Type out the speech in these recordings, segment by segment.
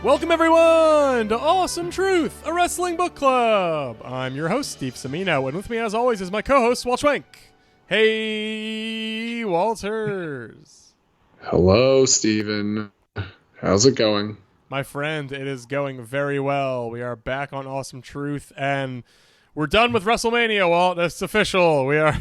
Welcome everyone to Awesome Truth, a wrestling book club. I'm your host, Steve Semino, and with me as always is my co-host, Walt Schwenk. Hey, Walters. Hello, Steven. How's it going? My friend, it is going very well. We are back on Awesome Truth, and we're done with WrestleMania, Walt. It's official. We are,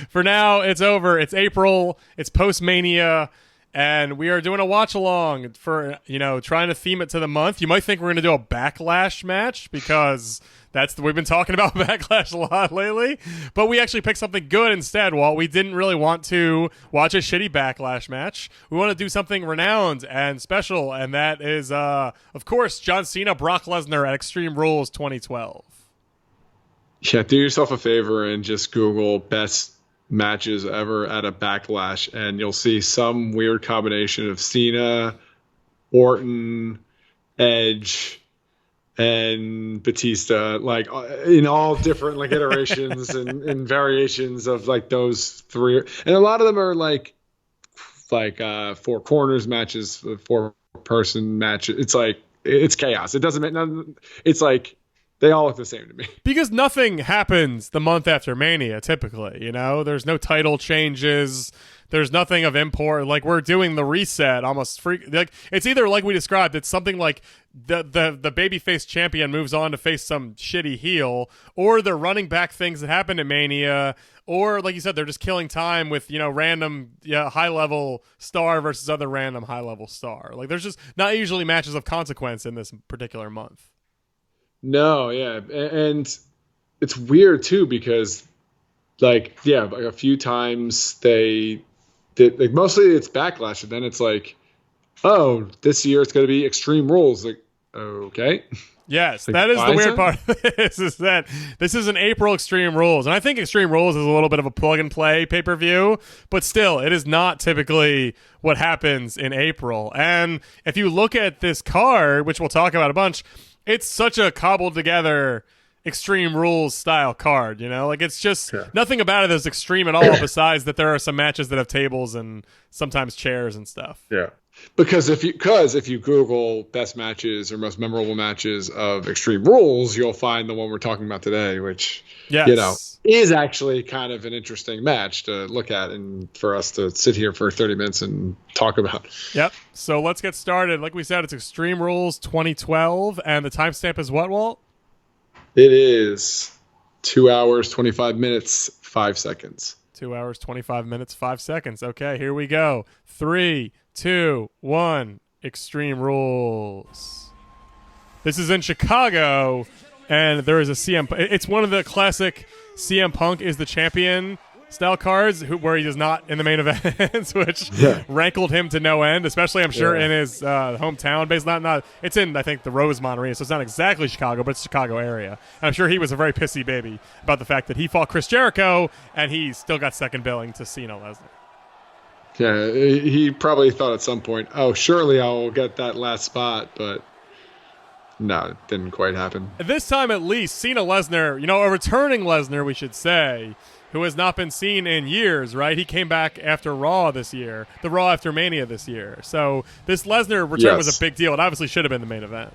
for now, it's over. It's April. It's post-Mania. And we are doing a watch-along for, trying to theme it to the month. You might think we're going to do a Backlash match because we've been talking about Backlash a lot lately. But we actually picked something good instead, Walt. We didn't really want to watch a shitty Backlash match. We want to do something renowned and special, and that is, of course, John Cena, Brock Lesnar at Extreme Rules 2012. Yeah, do yourself a favor and just Google best matches ever at a Backlash, and you'll see some weird combination of Cena, Orton, Edge, and Batista, like in all different like iterations and variations of like those three, and a lot of them are like four corners matches, four person matches. It's chaos. It doesn't make none. It's like they all look the same to me. Because nothing happens the month after Mania, typically, There's no title changes. There's nothing of import. Like, we're doing the reset almost like it's either like we described, it's something like the babyface champion moves on to face some shitty heel, or they're running back things that happened at Mania, or like you said, they're just killing time with, random high-level star versus other random high-level star. Like, there's just not usually matches of consequence in this particular month. No, yeah, and it's weird too because, a few times they did, like, mostly it's Backlash, and then it's like, oh, this year it's going to be Extreme Rules. Like, okay, yes, that is the weird part of this, is that this is an April Extreme Rules, and I think Extreme Rules is a little bit of a plug and play pay per view, but still, it is not typically what happens in April. And if you look at this card, which we'll talk about a bunch, it's such a cobbled together Extreme Rules style card, Like, it's just nothing about it is extreme at all besides that there are some matches that have tables and sometimes chairs and stuff. Yeah. Because if you Google best matches or most memorable matches of Extreme Rules, you'll find the one we're talking about today, which is actually kind of an interesting match to look at and for us to sit here for 30 minutes and talk about. Yep. So let's get started. Like we said, it's Extreme Rules 2012, and the timestamp is what, Walt? It is 2 hours, 25 minutes, 5 seconds. 2 hours, 25 minutes, 5 seconds. Okay, here we go. 3, 2, 1. Extreme Rules. This is in Chicago, and there is a CM. It's one of the classic CM Punk is the champion style cards where he is not in the main events, which rankled him to no end, especially I'm sure in his hometown base. Not it's in, I think, the Rosemont Arena, so it's not exactly Chicago, but it's Chicago area. And I'm sure he was a very pissy baby about the fact that he fought Chris Jericho and he still got second billing to Cena Lesnar. Yeah, he probably thought at some point, oh, surely I'll get that last spot, but no, it didn't quite happen. This time, at least, Cena Lesnar, a returning Lesnar, we should say, who has not been seen in years, right? He came back after Raw this year, the Raw after Mania this year. So this Lesnar return was a big deal. It obviously should have been the main event.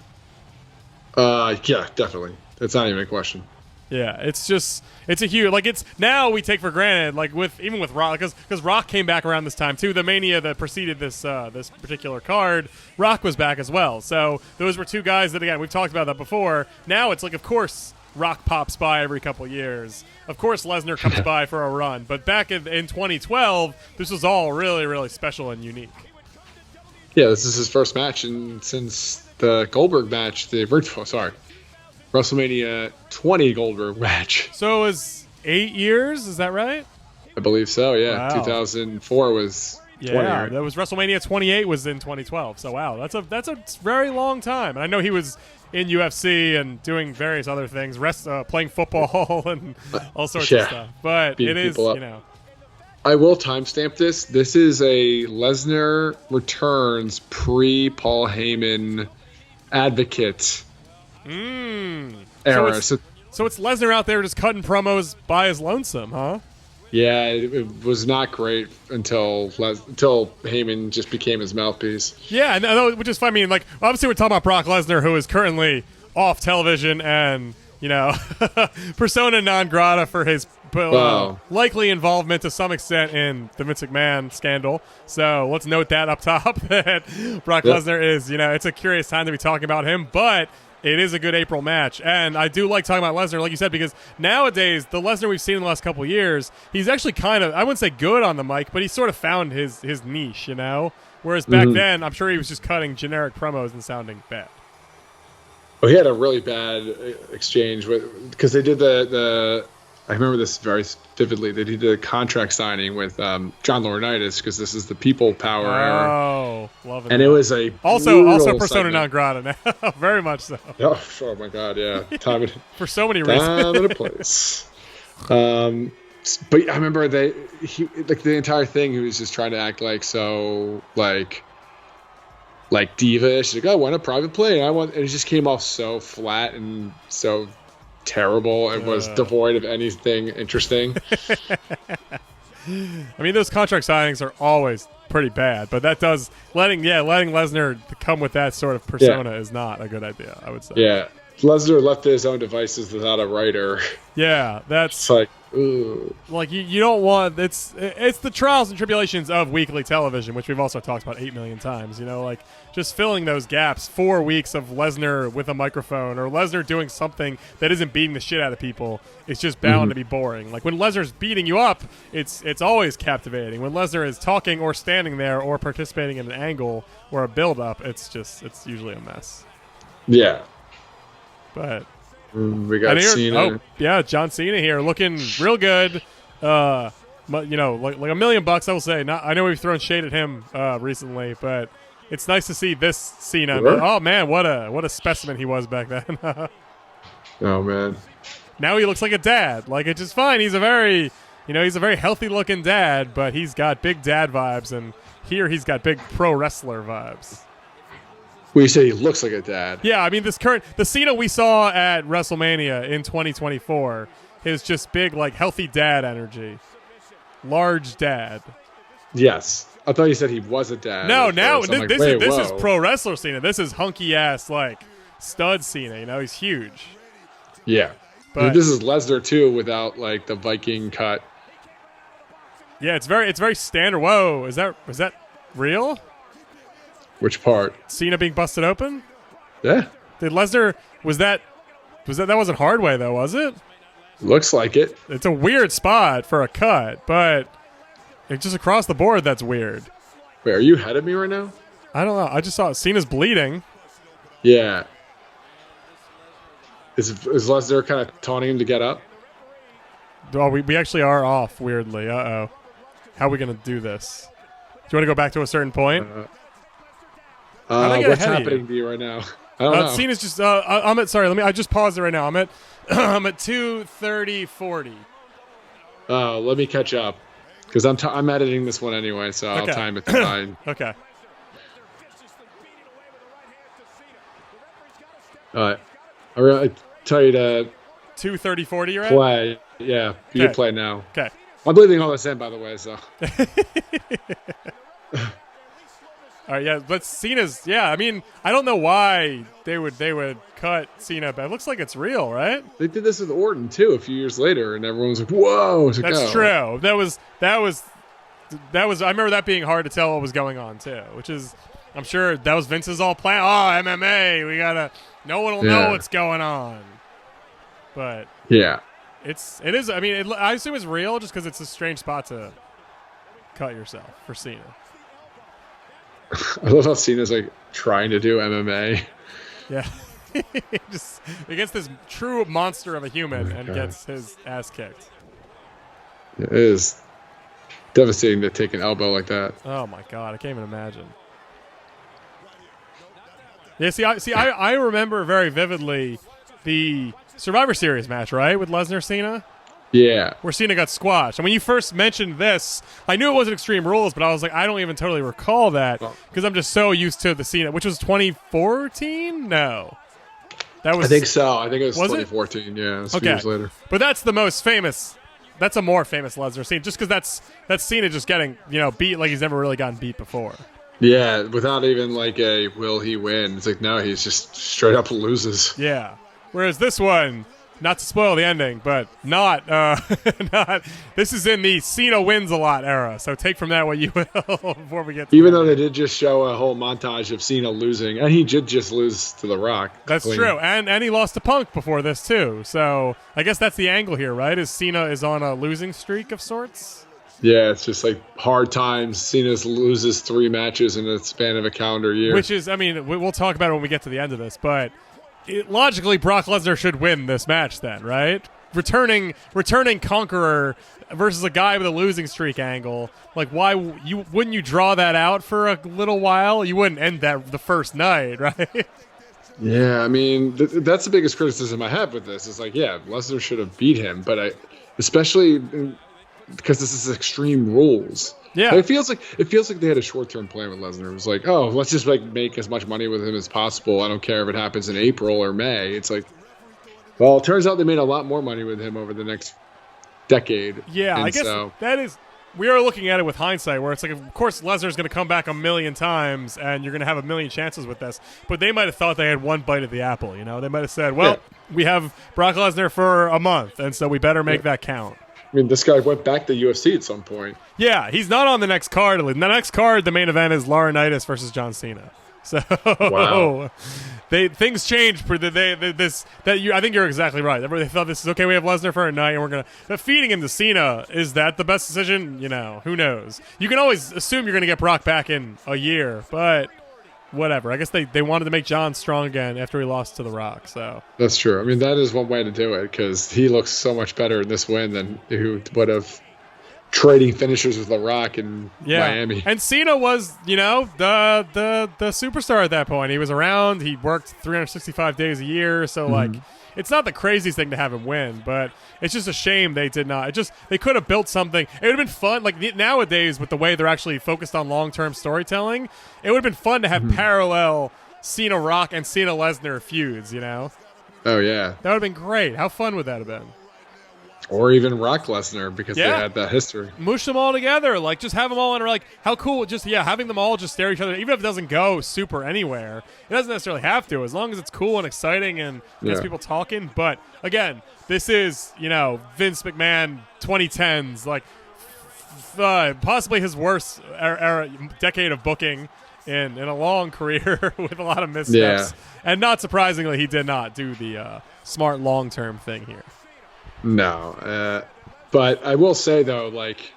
Yeah, definitely. That's not even a question. Yeah, it's a huge, it's now we take for granted, even with Rock, because Rock came back around this time too. The Mania that preceded this particular card, Rock was back as well. So those were two guys that, again, we've talked about that before. Now it's of course, Rock pops by every couple years. Of course, Lesnar comes by for a run. But back in 2012, this was all really, really special and unique. Yeah, this is his first match since the Goldberg match, WrestleMania 20 Goldberg match. So it was 8 years, is that right? I believe so, yeah. Wow. 2004 was 20. Yeah, that was WrestleMania 28 was in 2012. So wow, that's a very long time. And I know he was in UFC and doing various other things, playing football and all sorts of stuff. But it is, I will timestamp this. This is a Lesnar returns pre-Paul Heyman advocate era. So it's Lesnar out there just cutting promos by his lonesome, huh? Yeah, it was not great until Heyman just became his mouthpiece. Yeah, and which is fun. I mean, like, obviously we're talking about Brock Lesnar, who is currently off television and, you know, persona non grata for his likely involvement to some extent in the Vince McMahon scandal. So let's note that up top that Brock Lesnar is, you know, it's a curious time to be talking about him, but it is a good April match. And I do like talking about Lesnar, like you said, because nowadays, the Lesnar we've seen in the last couple of years, he's actually kind of, I wouldn't say good on the mic, but he sort of found his niche, you know? Whereas back then, I'm sure he was just cutting generic promos and sounding bad. Well, he had a really bad exchange because they did the I remember this very vividly. They did the contract signing with John Laurinaitis because this is the people power era. Oh, love it. And it was a also persona segment. non grata now. Very much so. Oh my God, yeah. Time for so many reasons. Time and a place. But I remember he like the entire thing. He was just trying to act like so like diva-ish. Like, I want a private plane. And it just came off so flat and so terrible. It was devoid of anything interesting. I mean, those contract signings are always pretty bad, but that does letting Lesnar come with that sort of persona is not a good idea, I would say. Yeah, Lesnar left to his own devices without a writer. Yeah, that's it's like, ooh. Like you don't want it's the trials and tribulations of weekly television, which we've also talked about 8 million times. You know, like just filling those gaps. 4 weeks of Lesnar with a microphone or Lesnar doing something that isn't beating the shit out of people. It's just bound to be boring. Like when Lesnar's beating you up, it's always captivating. When Lesnar is talking or standing there or participating in an angle or a build up, it's usually a mess. Yeah, but. We got Cena. Oh, yeah, John Cena here, looking real good. You know, like $1 million, I will say. I know we've thrown shade at him recently, but it's nice to see this Cena. Sure. Oh man, what a specimen he was back then. Oh man. Now he looks like a dad. Like it's just fine. He's a very healthy looking dad, but he's got big dad vibes, and here he's got big pro wrestler vibes. Well, you say he looks like a dad. Yeah, I mean, the Cena we saw at WrestleMania in 2024 is just big, like, healthy dad energy. Large dad. Yes. I thought you said he was a dad. No, now this is whoa. pro wrestler Cena. This is hunky-ass, like, stud Cena, you know? He's huge. Yeah. But this is Lesnar, too, without, like, the Viking cut. Yeah, it's very standard. Whoa, is that real? Which part? Cena being busted open? Yeah. Did Lesnar that wasn't Hardway though, was it? Looks like it. It's a weird spot for a cut, but it's just across the board that's weird. Wait, are you ahead of me right now? I don't know. I just saw Cena's bleeding. Yeah. Is Lesnar kind of taunting him to get up? Oh, we actually are off weirdly. Uh-oh. How are we going to do this? Do you want to go back to a certain point? What's happening to you right now? I don't know. Cena's just. I'm at. Sorry, I just paused it right now. I'm at 2:30:40. Let me catch up because I'm editing this one anyway, so I'll time it to 9. Okay. I tell you to 2:30:40. You're at? Play. Yeah, you can play now. Okay. I'm bleeding all this in, by the way. So. All right, yeah, but Cena's, I mean, I don't know why they would cut Cena, but it looks like it's real, right? They did this with Orton too a few years later, and everyone was like, "Whoa!" That's true. That was. I remember that being hard to tell what was going on too, which is, I'm sure that was Vince's all plan. Oh, MMA, no one will know what's going on. But yeah, it is. I mean, I assume it's real just because it's a strange spot to cut yourself for Cena. I love how Cena's like trying to do MMA. Yeah. Just against this true monster of a human and gets his ass kicked. It is devastating to take an elbow like that. Oh my God, I can't even imagine. Yeah, I remember very vividly the Survivor Series match, right, with Lesnar Cena? Yeah. Where Cena got squashed. And when you first mentioned this, I knew it wasn't Extreme Rules, but I was like, I don't even totally recall that because I'm just so used to the Cena, which was 2014? No. That was. I think so. I think it was 2014. It? Yeah, it was a few years later. But that's the most famous that's a more famous Lesnar scene, just because that's Cena just getting beat like he's never really gotten beat before. Yeah, without even like a will he win. It's like no, he's just straight up loses. Yeah. Whereas this one, not to spoil the ending, but not this is in the Cena wins a lot era. So take from that what you will before we get to even though they did just show a whole montage of Cena losing, and he did just lose to The Rock. That's clean. true. And he lost to Punk before this too. So I guess that's the angle here, right? Is Cena is on a losing streak of sorts? Yeah, it's just like hard times. Cena loses 3 matches in the span of a calendar year. Which is, I mean, we'll talk about it when we get to the end of this, but logically, Brock Lesnar should win this match then, right? Returning conqueror versus a guy with a losing streak angle. Like, wouldn't you draw that out for a little while? You wouldn't end that the first night, right? Yeah, I mean, that's the biggest criticism I have with this. It's like, yeah, Lesnar should have beat him, but especially because this is Extreme Rules. Yeah, it feels like they had a short-term plan with Lesnar. It was like, oh, let's just like make as much money with him as possible. I don't care if it happens in April or May. It's like, well, it turns out they made a lot more money with him over the next decade. Yeah, I guess that is. We are looking at it with hindsight, where it's like, of course, Lesnar's going to come back a million times, and you're going to have a million chances with this. But they might have thought they had one bite of the apple. They might have said, well, we have Brock Lesnar for a month, and so we better make that count. I mean, this guy went back to UFC at some point. Yeah, he's not on the next card. The next card, the main event is Laurinaitis versus John Cena. So wow. Things changed. I think you're exactly right. They thought this is okay. We have Lesnar for a night, and we're gonna. But feeding him to Cena, is that the best decision? Who knows? You can always assume you're gonna get Brock back in a year, but whatever. I guess they wanted to make John strong again after he lost to The Rock. So that's true. I mean, that is one way to do it because he looks so much better in this win than who would have. Trading finishers with The Rock in Miami. And Cena was, the superstar at that point. He was around. He worked 365 days a year. So, it's not the craziest thing to have him win, but it's just a shame they did not. They could have built something. It would have been fun. Like, nowadays, with the way they're actually focused on long-term storytelling, it would have been fun to have parallel Cena Rock and Cena Lesnar feuds, Oh, yeah. That would have been great. How fun would that have been? Or even Brock Lesnar because they had that history. Mush them all together. Like, just have them all in. Like, how cool. Just, having them all just stare at each other. Even if it doesn't go super anywhere. It doesn't necessarily have to. As long as it's cool and exciting and gets people talking. But, again, this is, Vince McMahon 2010s. Like, possibly his worst decade of booking in a long career with a lot of missteps. Yeah. And not surprisingly, he did not do the smart long-term thing here. No, but I will say though, like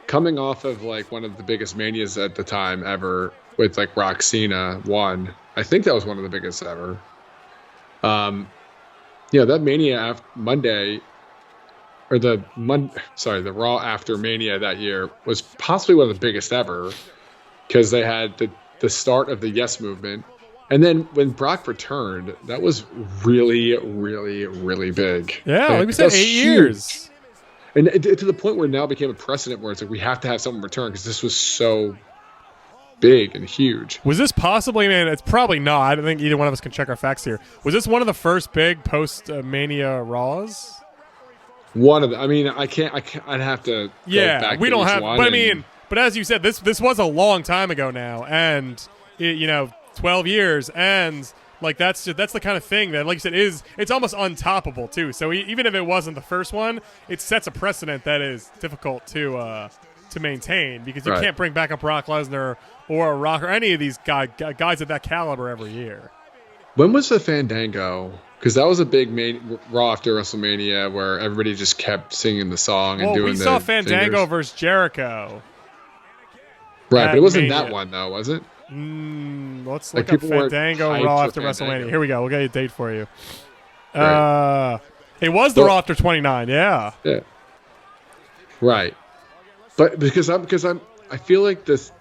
coming off of like one of the biggest manias at the time ever with like Rock Cena 1, I think that was one of the biggest ever. That Mania Monday, or the Raw after Mania that year was possibly one of the biggest ever because they had the start of the Yes Movement. And then when Brock returned, that was really, really, really big. Yeah, like we said, 8 years. And to the point where it now became a precedent where it's like we have to have someone return because this was so big and huge. Was this possibly, man, it's probably not. I don't think either one of us can check our facts here. Was this one of the first big post-Mania Raws? One of them. I mean, I'd have to go back we to don't have, one but as you said, this was a long time ago now. And, 12 years, and like that's the kind of thing that, like you said, it's almost untoppable too. So even if it wasn't the first one, it sets a precedent that is difficult to maintain because you can't bring back a Brock Lesnar or a Rock or any of these guys at that caliber every year. When was the Fandango? Because that was a big Raw after WrestleMania where everybody just kept singing the song and doing the. We saw Fandango versus Jericho. Right, but it wasn't that one though, was it? Let's look up Fandango Raw after WrestleMania. Here we go. We'll get a date for you. Right. It was the Raw after 29. Yeah. Yeah. Right. But because I feel like this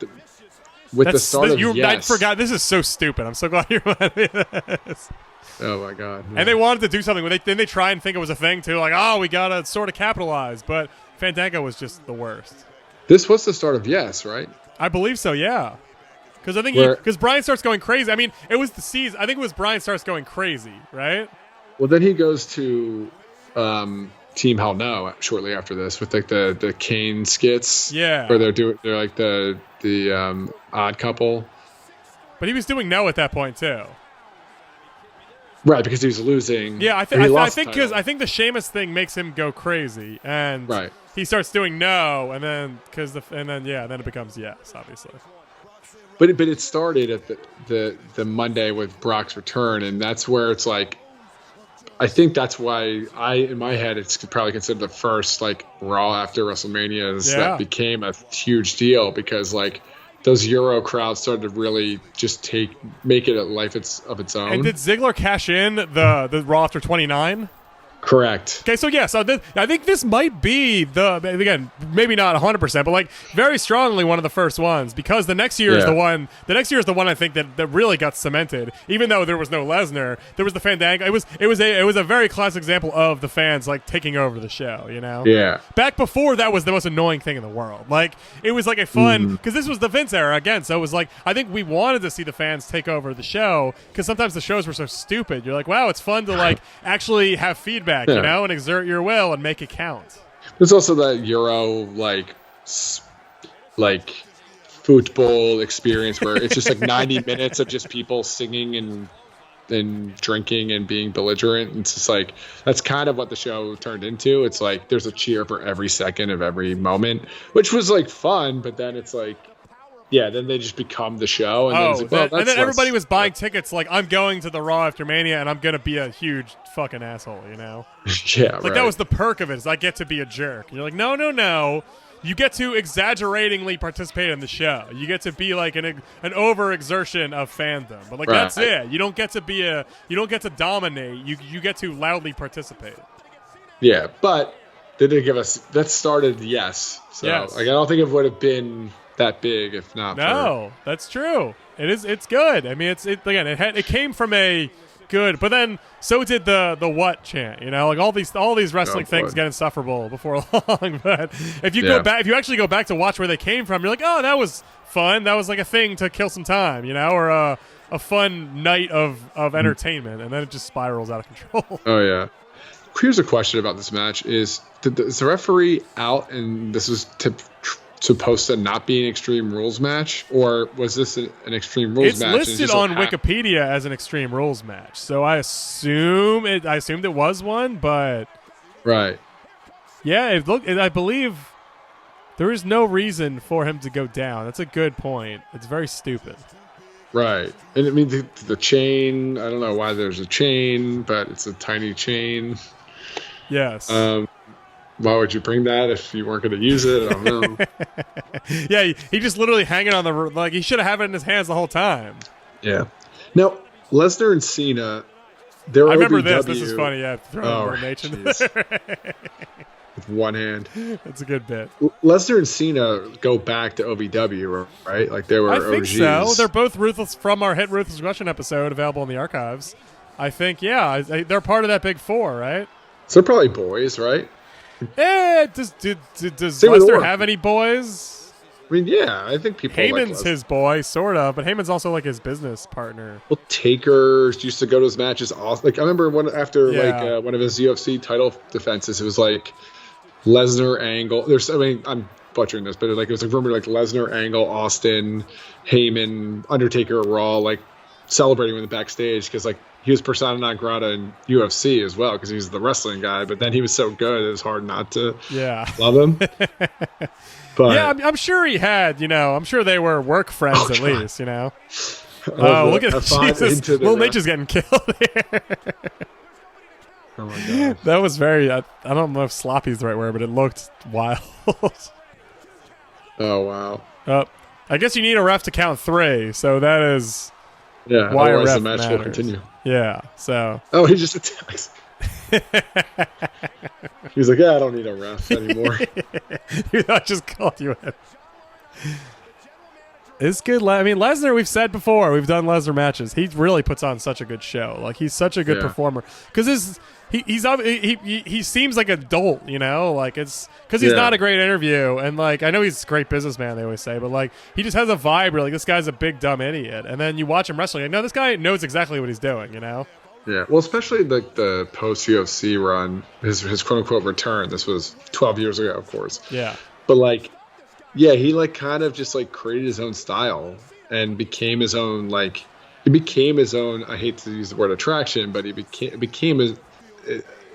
with the start of Yes. I forgot. This is so stupid. I'm so glad you reminded me of this. Oh my God. Yeah. And they wanted to do something. Then they try and think it was a thing too. Like, oh, we gotta sort of capitalize. But Fandango was just the worst. This was the start of Yes, right? I believe so. Yeah. Because I think Brian starts going crazy. I mean, it was the season. I think it was Brian starts going crazy, right? Well, then he goes to Team Hell No shortly after this with like the Kane skits. Yeah. Where they're like the odd couple. But he was doing no at that point too. Right, because he was losing. Yeah, I think the Sheamus thing makes him go crazy, and right. he starts doing no, and then then it becomes yes, obviously. But it started at the Monday with Brock's return, and that's where it's like, I think that's why in my head it's probably considered the first like Raw after WrestleMania that became a huge deal, because like those Euro crowds started to really just make it a life of its own. And did Ziggler cash in the Raw after 29? Correct. Okay, so I think this might be again, maybe not 100%, but like very strongly one of the first ones, because the next year is the one. The next year is the one I think that really got cemented. Even though there was no Lesnar, there was the Fandango. It was a very classic example of the fans like taking over the show. You know. Yeah. Back before that was the most annoying thing in the world. Like it was like a fun, because this was the Vince era again. So it was like I think we wanted to see the fans take over the show, because sometimes the shows were so stupid. You're like, wow, it's fun to like actually have feedback. You know, and exert your will and make it count. There's also that Euro like football experience where it's just like 90 minutes of just people singing and drinking and being belligerent. And it's just like that's kind of what the show turned into. It's like there's a cheer for every second of every moment, which was like fun, but then it's like then they just become the show. And then everybody was buying tickets like, I'm going to the Raw after Mania and I'm going to be a huge fucking asshole, you know? Like that was the perk of it, is I get to be a jerk. And you're like, no. You get to exaggeratingly participate in the show. You get to be like an overexertion of fandom. But like that's it. You don't get to dominate. You get to loudly participate. Yeah, but they did give us that started So like I don't think it would have been that big if not. That's true. It's good. I mean, it came from a good, but then so did the what chant. You know, like all these wrestling things get insufferable before long. But if you actually go back to watch where they came from, you're like, oh, that was fun. That was like a thing to kill some time, you know, or a fun night of entertainment, and then it just spirals out of control. Oh yeah. Here's a question about this match: is the referee out, and this was supposed to not be an Extreme Rules match, or was this an Extreme Rules match? It's listed on Wikipedia as an Extreme Rules match, so I assumed it was one, but right. Yeah, I believe there is no reason for him to go down. That's a good point. It's very stupid. Right, and I mean the chain. I don't know why there's a chain, but it's a tiny chain. Yes. Why would you bring that if you weren't going to use it? I don't know. Yeah, he just literally hanging on like he should have had it in his hands the whole time. Yeah. Now, Lesnar and Cena, I remember this. This is funny. Yeah, throwing H in there. With one hand. That's a good bit. Lesnar and Cena go back to OVW, right? Like they were OGs. I think so. They're both Ruthless from our hit Ruthless Aggression episode, available in the archives. I think, they're part of that big four, right? So they're probably boys, right? Does Lesnar have any boys? I mean, yeah, I think people. Heyman's his boy, sort of, but Heyman's also like his business partner. Well, Taker used to go to his matches. Like I remember one of his UFC title defenses. It was like Lesnar, Angle. I'm butchering this, but it was a rumor like Lesnar, Angle, Austin, Heyman, Undertaker, Raw, like celebrating with the backstage because like. He was persona non grata in UFC as well because he was the wrestling guy, but then he was so good it was hard not to love him. But yeah, I'm sure he had, I'm sure they were work friends at least, Oh, look at Jesus. Little Nature's getting killed here. Oh my God. That was very, I don't know if sloppy is the right word, but it looked wild. Oh, wow. I guess you need a ref to count 3, so that is... Yeah, why otherwise the match matters. will continue. Yeah, so... Oh, he just attacks. He's like, I don't need a ref anymore. I just called you in. It's good. I mean, Lesnar, we've said before, we've done Lesnar matches. He really puts on such a good show. Like, he's such a good performer. Because he seems like an adult, Like, it's... Because he's not a great interview. And, like, I know he's a great businessman, they always say. But, like, he just has a vibe where, like, this guy's a big, dumb idiot. And then you watch him wrestling. Like, no, this guy knows exactly what he's doing, Yeah, well, especially the post UFC run, his quote unquote return. This was 12 years ago, of course. Yeah. But like, yeah, he like kind of just like created his own style and became his own like he became his own. I hate to use the word attraction, but he became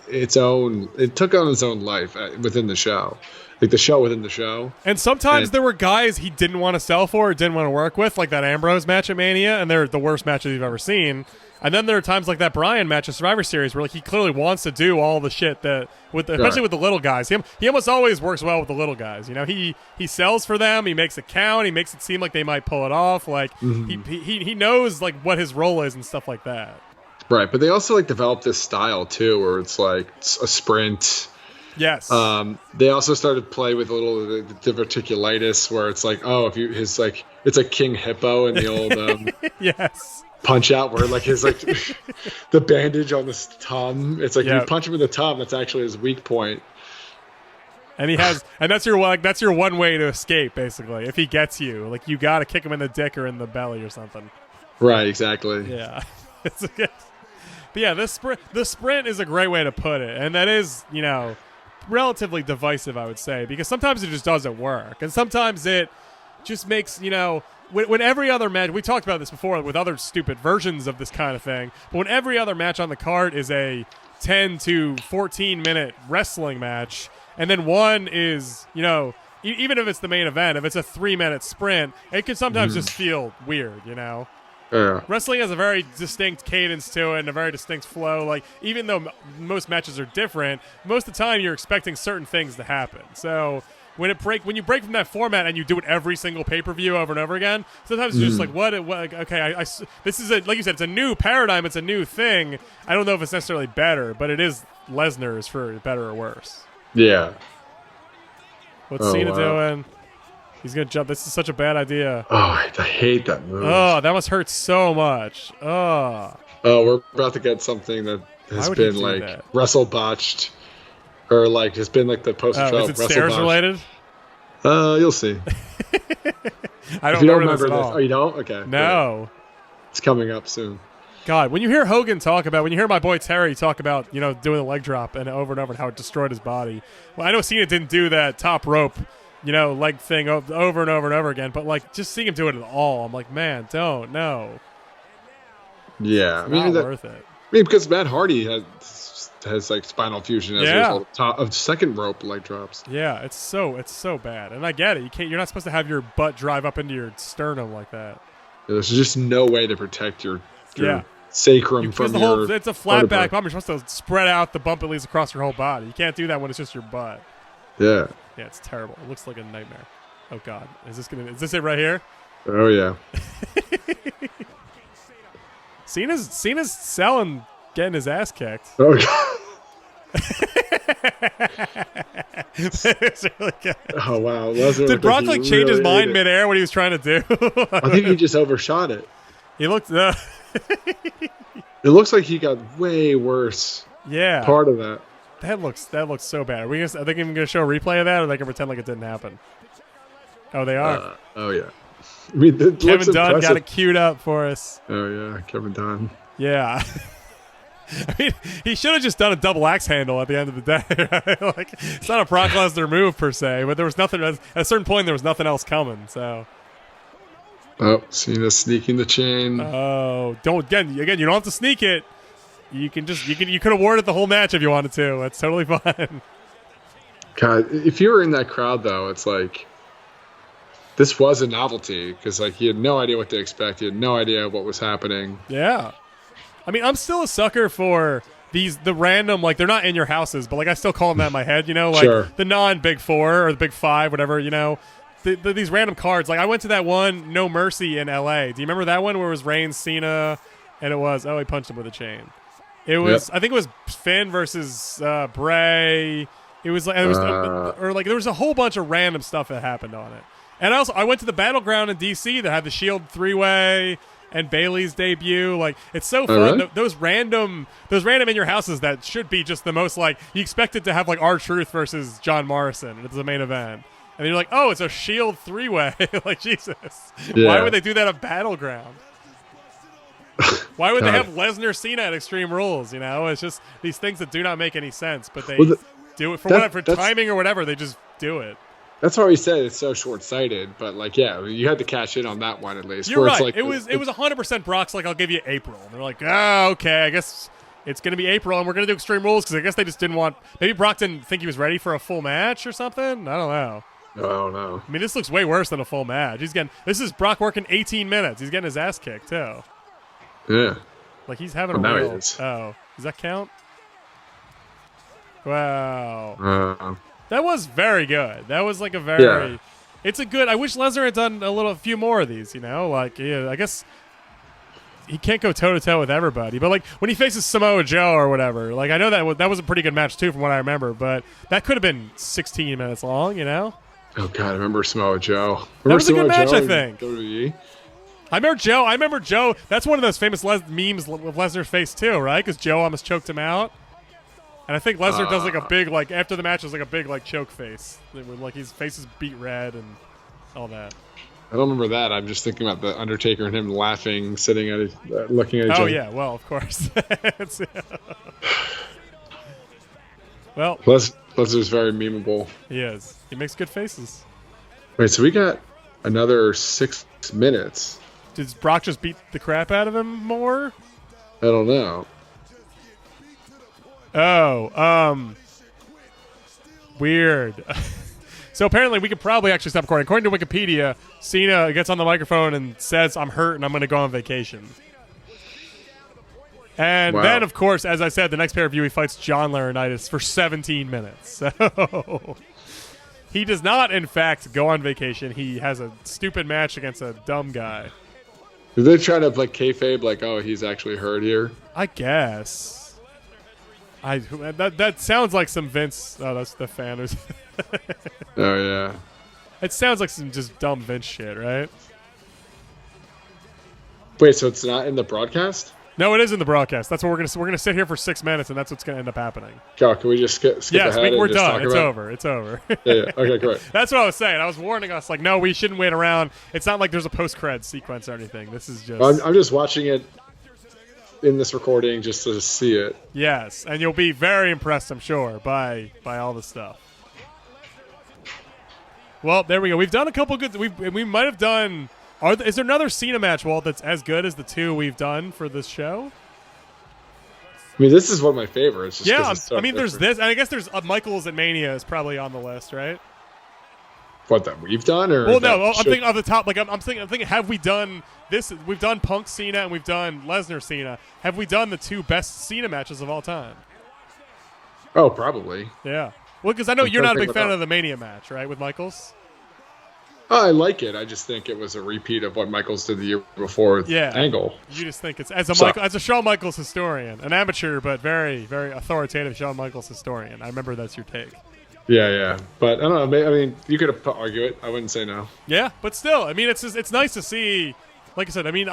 its own. It took on its own life within the show, like the show within the show. And sometimes there were guys he didn't want to sell for or didn't want to work with, like that Ambrose match at Mania, and they're the worst matches you've ever seen. And then there are times like that Bryan match at Survivor Series where like he clearly wants to do all the shit that especially with the little guys. He almost always works well with the little guys. You know, he sells for them. He makes it count. He makes it seem like they might pull it off. Like he knows like what his role is and stuff like that. Right, but they also like developed this style too, where it's like a sprint. Yes. They also started to play with a little diverticulitis, where it's like, oh, if you it's like King Hippo in the old yes. Punch Out, where like his like the bandage on his thumb. It's like if you punch him in the thumb, that's actually his weak point. And he has, and that's your one way to escape, basically. If he gets you, like you got to kick him in the dick or in the belly or something. Right. Exactly. Yeah. But yeah, the sprint is a great way to put it, and that is, you know, relatively divisive, I would say, because sometimes it just doesn't work, and sometimes it just makes, you know. When every other match, we talked about this before with other stupid versions of this kind of thing, but when every other match on the card is a 10 to 14 minute wrestling match, and then one is, you know, even if it's the main event, if it's a 3-minute sprint, it can sometimes just feel weird, you know? Yeah. Wrestling has a very distinct cadence to it and a very distinct flow. Like, even though most matches are different, most of the time you're expecting certain things to happen. So when you break from that format and you do it every single pay-per-view over and over again, sometimes it's just like, what okay, this is like you said, it's a new paradigm, it's a new thing. I don't know if it's necessarily better, but it is Lesnar's for better or worse. Yeah. What's Cena doing? He's going to jump. This is such a bad idea. Oh, I hate that move. Oh, that must hurt so much. Oh. Oh, we're about to get something that has been like wrestle botched. Or like has been like the poster child. Is it stairs related? You'll see. I don't remember this. Oh, you don't? Okay. No. Good. It's coming up soon. God, when you hear when you hear my boy Terry talk about, you know, doing the leg drop and over and how it destroyed his body. Well, I know Cena didn't do that top rope, you know, leg thing over and over and over again, but like just seeing him do it at all, I'm like, man, no. Yeah, it's not worth it. I mean, because Matt Hardy has like spinal fusion as a result of second rope leg drops. Yeah, it's so bad, and I get it. You're not supposed to have your butt drive up into your sternum like that. Yeah, there's just no way to protect your sacrum from your. It's a flat back bump. You're supposed to spread out the bump at least across your whole body. You can't do that when it's just your butt. Yeah. Yeah, it's terrible. It looks like a nightmare. Oh God, is this it right here? Oh yeah. Cena's selling, getting his ass kicked. Oh God. It's really good. Oh wow! Did Brock like change his mind midair what he was trying to do? I think he just overshot it. He looked. It looks like he got way worse. Yeah. Part of that. That looks so bad. Are they even going to show a replay of that, or are they going to pretend like it didn't happen? Oh, they are. Oh yeah. I mean, Kevin Dunn got it queued up for us. Oh yeah, Kevin Dunn. Yeah. I mean, he should have just done a double axe handle at the end of the day. Right? Like, it's not a Brock Lesnar move per se, but there was nothing. At a certain point, there was nothing else coming. So. Oh, Cena sneaking the chain. Oh, again. You don't have to sneak it. You could have worn it the whole match if you wanted to. That's totally fine. God, if you were in that crowd though, it's like this was a novelty because like he had no idea what to expect. He had no idea what was happening. Yeah. I mean, I'm still a sucker for the random, like, they're not in your houses, but, like, I still call them that in my head, you know? Like, the non-Big Four or the Big Five, whatever, you know? These random cards. Like, I went to that one, No Mercy, in L.A. Do you remember that one where it was Reigns, Cena, and it was, he punched him with a chain. It was, I think it was Finn versus Bray. It was, like, there was a whole bunch of random stuff that happened on it. And I went to the Battleground in D.C. that had the Shield three-way and Bailey's debut. Like, it's so fun. Really? Those random in your houses that should be just the most, like, you expect it to have, like, R-Truth versus John Morrison. It's the main event. And you're like, oh, it's a Shield three-way. Like, Jesus. Yeah. Why would they do that at Battleground? Why would they God. have Lesnar Cena at Extreme Rules? You know, it's just these things that do not make any sense, but they do it for whatever timing or whatever. They just do it. That's why we said it's so short-sighted. But like, yeah, you had to cash in on that one at least. You're where right. It's like, it was 100% Brock's like, I'll give you April. And they're like, oh, okay, I guess it's going to be April, and we're going to do Extreme Rules because I guess they just didn't want. Maybe Brock didn't think he was ready for a full match or something. I don't know. I don't know. I mean, this looks way worse than a full match. This is Brock working 18 minutes. He's getting his ass kicked too. Yeah. Like he's having Well, a now real. he is. Oh, does that count? Wow. That was very good. That was like a very. Yeah. It's a good. I wish Lesnar had done a few more of these. You know, like yeah, I guess he can't go toe to toe with everybody. But like when he faces Samoa Joe or whatever, like I know that was a pretty good match too, from what I remember. But that could have been 16 minutes long. You know. Oh God, I remember Samoa Joe. That was a Samoa good match, Joe I in think. WWE? I remember Joe. That's one of those famous memes with Lesnar's face too, right? Because Joe almost choked him out. And I think Lesnar does like a big, like after the match, there's like a big like choke face, like his face is beat red and all that. I don't remember that. I'm just thinking about the Undertaker and him laughing, sitting at it, looking at each other. Oh yeah, well of course. Well, Lesnar's very memeable. he is. He makes good faces. Wait, so we got another 6 minutes. Does Brock just beat the crap out of him more? I don't know. Oh, weird. So apparently we could probably actually stop recording. According to Wikipedia, Cena gets on the microphone and says, "I'm hurt and I'm going to go on vacation." And Wow. then, of course, as I said, the next pay-per-view he fights John Laurinaitis for 17 minutes. So he does not, in fact, go on vacation. He has a stupid match against a dumb guy. Did they try to like kayfabe, like, oh, he's actually hurt here? I guess. That sounds like some Vince. Oh, that's the fan who's. Oh yeah. It sounds like some just dumb Vince shit, right? Wait, so it's not in the broadcast? No, it is in the broadcast. That's what we're gonna sit here for 6 minutes, and that's what's gonna end up happening. God, can we just skip Yes, ahead? we're and just done. talk It's about over. It's over. Yeah. Okay, great. That's what I was saying. I was warning us, like, no, we shouldn't wait around. It's not like there's a post-cred sequence or anything. This is just. I'm just watching it in this recording just to see it. Yes, and you'll be very impressed, I'm sure, by all the stuff. Well, there we go. We've done a couple good. We might have done. Is there another Cena match, Walt, that's as good as the two we've done for this show? I mean, this is one of my favorites. Just 'cause it's so I mean, there's different. this, and I guess there's Michaels at Mania is probably on the list, right? What, that we've done, or Well, that no, I'm should- thinking off the top. Like I'm thinking, have we done this? We've done Punk Cena and we've done Lesnar Cena. Have we done the two best Cena matches of all time? Oh, probably. Yeah. Well, because I know I'm you're not a trying to big think fan what of the Mania match, right, with Michaels? Oh, I like it. I just think it was a repeat of what Michaels did the year before with Yeah. Angle. You just think it's as So- a Shawn Michaels historian, an amateur but very, very authoritative Shawn Michaels historian. I remember that's your take. Yeah. But I don't know. I mean, you could argue it. I wouldn't say no. Yeah, but still, I mean, it's nice to see. Like I said, I mean,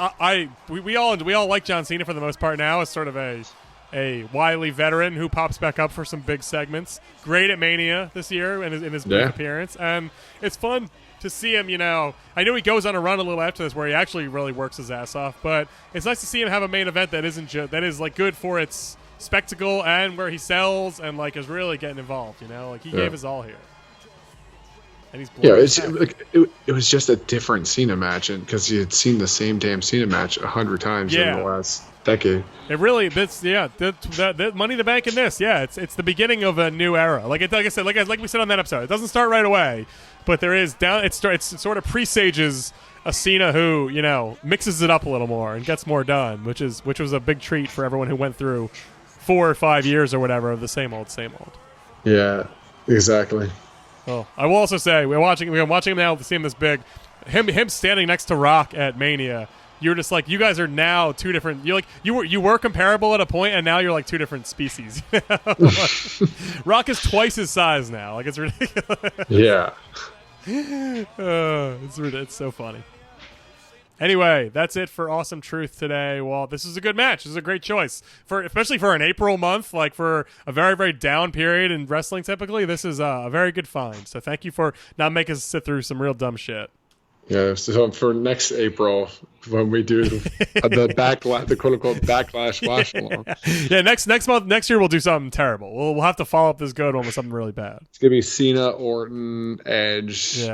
we all like John Cena for the most part now as sort of a wily veteran who pops back up for some big segments. Great at Mania this year in his big appearance, and it's fun to see him. You know, I know he goes on a run a little after this where he actually really works his ass off, but it's nice to see him have a main event that that is like good for its spectacle and where he sells and like is really getting involved. You know, like he gave his all here. And he's it was just a different Cena match, and because you had seen the same damn Cena match 100 times in the last decade. It really, the Money in the Bank in this, it's the beginning of a new era. Like I said, like we said on that episode, it doesn't start right away, but there is it sort of presages a Cena who, you know, mixes it up a little more and gets more done, which was a big treat for everyone who went through 4 or 5 years or whatever of the same old. Yeah, exactly. Oh, I will also say we're watching him now, see him this big, him standing next to Rock at Mania. You're just like, you guys are now two different. You were comparable at a point, and now you're like two different species. Rock is twice his size now. Like, it's ridiculous. Yeah. It's so funny. Anyway, that's it for Awesome Truth today. Well, this is a good match. This is a great choice especially for an April month, like for a very, very down period in wrestling. Typically, this is a very good find. So thank you for not making us sit through some real dumb shit. Yeah, so for next April, when we do the quote unquote backlash watch along, yeah, next year we'll do something terrible. We'll have to follow up this good one with something really bad. It's gonna be Cena, Orton, Edge,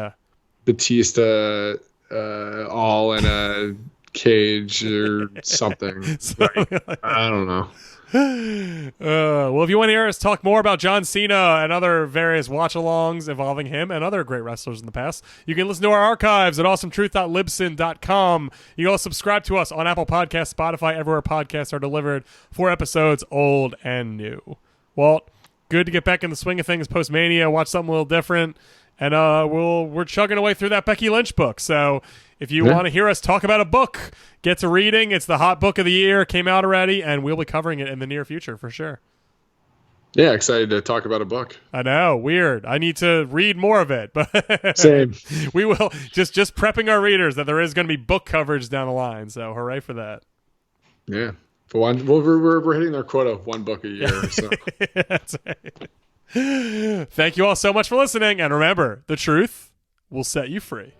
Batista, all in a cage or something. I don't know. Well, if you want to hear us talk more about John Cena and other various watch-alongs involving him and other great wrestlers in the past, you can listen to our archives at awesometruth.libsyn.com. You can also subscribe to us on Apple Podcasts, Spotify, everywhere podcasts are delivered, 4 episodes, old and new. Walt, good to get back in the swing of things post-Mania, watch something a little different, and we're chugging away through that Becky Lynch book. So if you want to hear us talk about a book, get to reading. It's the hot book of the year, came out already, and we'll be covering it in the near future for sure. Yeah, excited to talk about a book. I know, weird. I need to read more of it, but same. We will just prepping our readers that there is going to be book coverage down the line. So hooray for that. Yeah, for one, we're hitting our quota of 1 book a year. So that's right. Thank you all so much for listening, and remember, the truth will set you free.